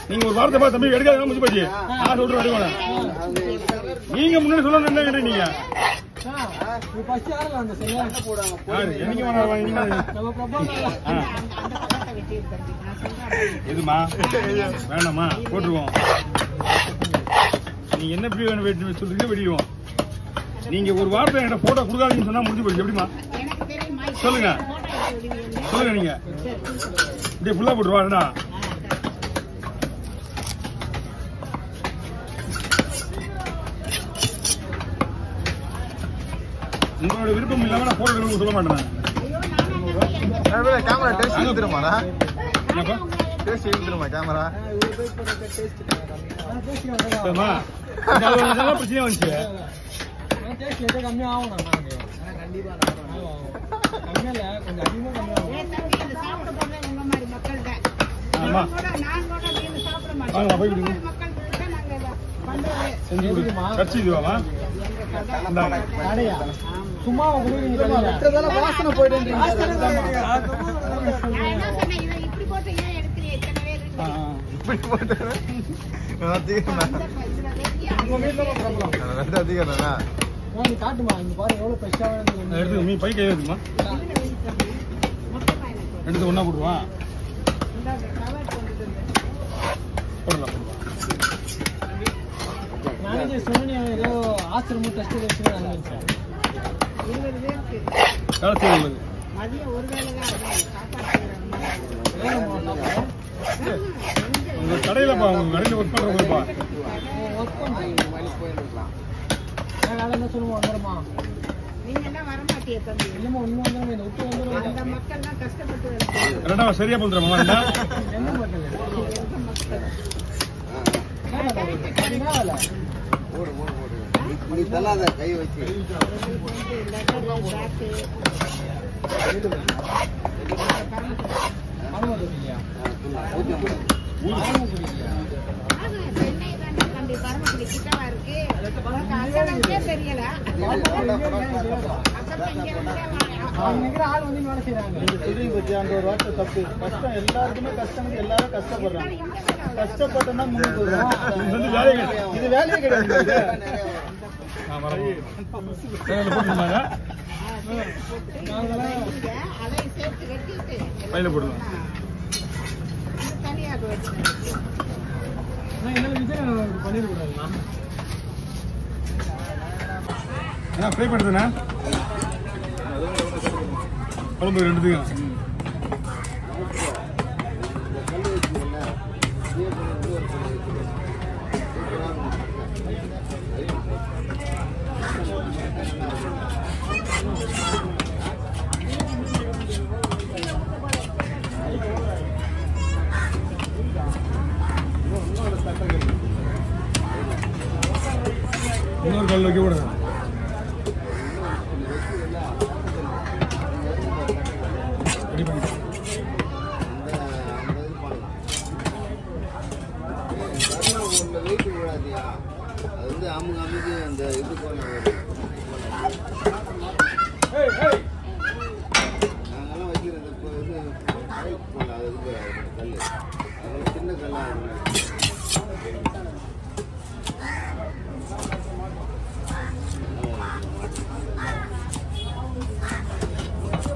நீங்க ஒரு வார்த்தை தம்பி எடுக்காத முடிச்சு போச்சு நான் சொல்றேன் அடிக்கணும் நீங்க முன்னாடி சொல்ல என்ன நீங்க எதுமா வேணாமா போட்டுருவோம் நீங்க என்ன எப்படி வேணும் சொல்றீங்க வெடிடுவோம் நீங்க ஒரு வார்த்தை என்கிட்ட போட்டோ கொடுக்காதீங்கன்னு சொன்னா முடிஞ்சு போயிடுச்சு எப்படிமா சொல்லுங்க சொல்லுங்க நீங்க இப்படி ஃபுல்லா போட்டுருவாடா உங்களோட விருப்பம் இல்லாம நான் போட்டோ சொல்ல மாட்டேன் கேமரா டெஸ்ட் எடுத்துருமாடா என்னப்பா டெஸ்ட் எடுத்துருமா கேமரா பிரச்சனை வந்துச்சு கம்மியா ஆகும் சும்மா வாசனை போயிட்டு காட்டுமா இங்க பாரு எவ்வளவு பெருசா எடுத்து நீ பை கை எடுத்துமா எடுத்து ஒண்ணா போடுவா நானே சொன்னேன் ஏதோ ஆசிரமம் டெஸ்ட் வச்சுருக்கேன் மதியம் ஒரு வேளை உங்க கடையிலப்பா உங்க கடையில ஒர்க் பண்றவங்கப்பா என்ன சொல்லுவோம் வந்துருமா நீங்க என்ன வர மாட்டீங்க தம்பி இல்லமா ஒண்ணு வந்துரும் அந்த மக்கள் எல்லாம் கஷ்டப்பட்டு ரெண்டா சரியா பண்றோமா என்ன மக்கள் நீ தள்ளாத கை வச்சு அந்த ஒரு வார்த்தை தப்பு கஷ்டம் எல்லாருக்குமே கஷ்டம் எல்லாரும் கஷ்டப்படுறாங்க கஷ்டப்பட்டோம்னா இது வேலையே கிடையாது பையில போடுவோம் பண்ணிருக்கூடாதுண்ணா என்ன ஃப்ரை பண்ணுறதுண்ணா குழம்பு ரெண்டுத்துக்கும் இன்னொரு கல் வைக்க கூடாது ரெடி பண்ணிட்டேன் வெயிட் விடாதியா அது வந்து அமுங்க அமுக்கு அந்த இது போன நாங்கெல்லாம் வைக்கிற இந்த இது போல அது கல் அதெல்லாம் சின்ன கல்லாக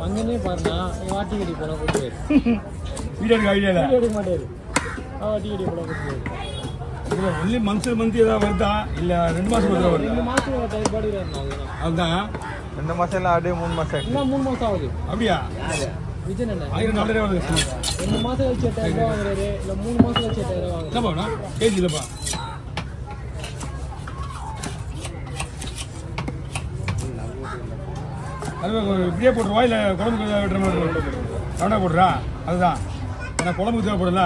அங்கனே பாருண்ணா வாட்டி கட்டி போனா கூட்டு வீடியோ எடுக்க ஐடியா இல்லை எடுக்க மாட்டாரு வாட்டி கட்டி போனா கூட்டு ஒன்லி மந்த் ஏதாவது வருதா இல்ல 2 மாசம் வருதா 2 மாசம் டைப் பாடிறாரு அதுதான் 2 மாசம் இல்ல அப்படியே 3 மாசம் இன்னும் 3 மாசம் ஆகுது அப்படியா விஜய் அண்ணா 1000 வருது 2 மாசம் கழிச்சு 8000 ரூபாய் வாங்குறாரு இல்ல 3 மாசம் கழிச்சு 8000 ரூபாய் என்ன பண்ணா கேஜி இல்லப்பா அது இப்படியே போட்டுருவா இல்ல குழம்புக்கு வெட்டுற மாதிரி ரவுண்டா போடுறா அதுதான் ஏன்னா குழம்புக்கு தேவைப்படும்ல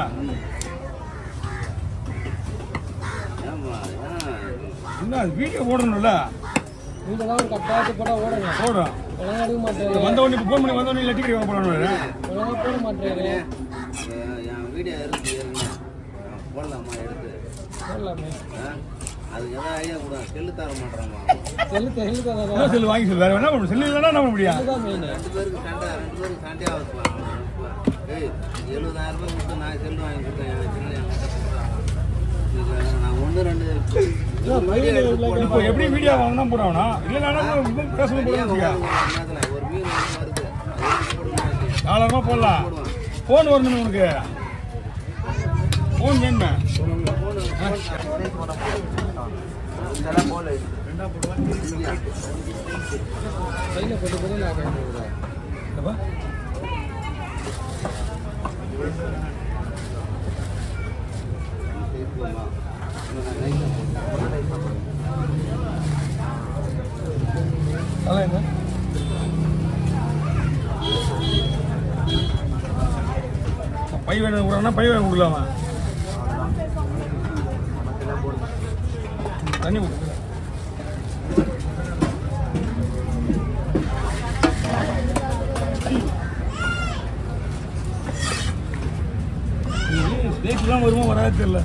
என்ன அது வீடியோ போடணும்ல நீங்க தான் ஒரு கட்டாயத்தை போட்டா ஓடணும் போடுறோம் ஒழுங்கா எடுக்க மாட்டாரு வந்த உடனே ஃபோன் பண்ணி வந்த உடனே இல்லை டிக்கெட் போடணும் ஒழுங்கா போட மாட்டாரு என் வீடியோ இருக்கு போடலாமா எடுத்து போடலாமே அதுக்கு எதாவது ஐடியா கூட செல்லு தர மாட்டாங்க. என்ன செல்லு வாங்கி சொல்லு, வேற என்ன பண்ண செல்லு இல்லைன்னா என்ன பண்ண முடியும்? 2 பேருக்கு சண்டை ஆகுதுப்பா. ஏய் 70,000 ரூபாய் கொடுத்து நான் செல்லு வாங்கி கொடுத்தேன். எனக்கு செல்லு நான் 1 2 இப்போ எப்படி வீடியோ வாங்கினா போடுறானா இல்லைன்னா பேசணும் போடுங்க. ஒரு மீன் வருது $4 போடலாம். ஃபோன் வரணும் உனக்கு, ஃபோன் வேணுமே. பை வேணும் கொடுறான்னா பை வேணும் கொடுக்கலாமா? தண்ணி கொடுக்கு. ஸ்டேட்லாம் வருமா வராது தெரியல.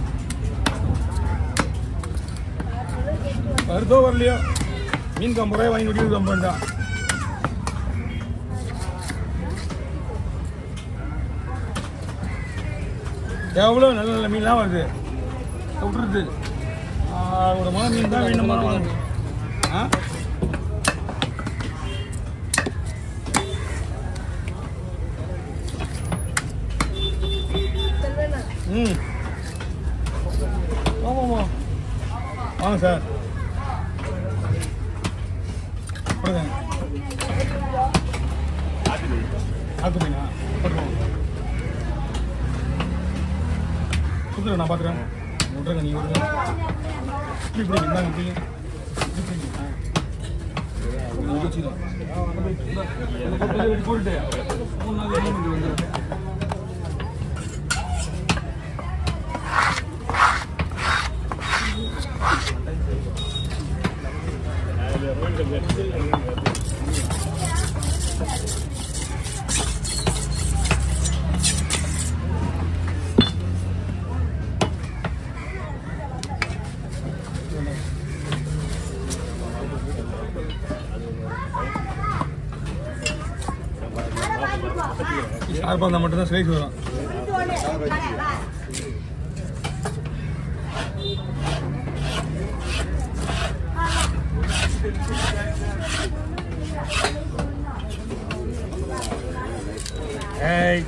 வருதோ வரலையோ மீன் 50 ரூபாய் வாங்கி முடியுது 50 தான். எவ்வளோ நல்ல நல்ல மீன்லாம் வருது விட்டுருது. ஒரு மழை மீன் தான் வேணுமா வாங்க. ஆ ம் ஆமாம்மா வாங்க சார் கொடுங்க. ஆத்து மீனா போட்டுருவோம். கொடுத்துருங்க, நான் பார்த்துறேன். விட்ருங்க, நீங்கள் விடுங்க. இப்படி இருந்தாங்க இப்படி போட்டுட்டு 3 நாள் வந்துடுறேன். ஷார்ப்பாக இருந்தால் மட்டும்தான் ஸ்லைஸ் வரும். ஏய்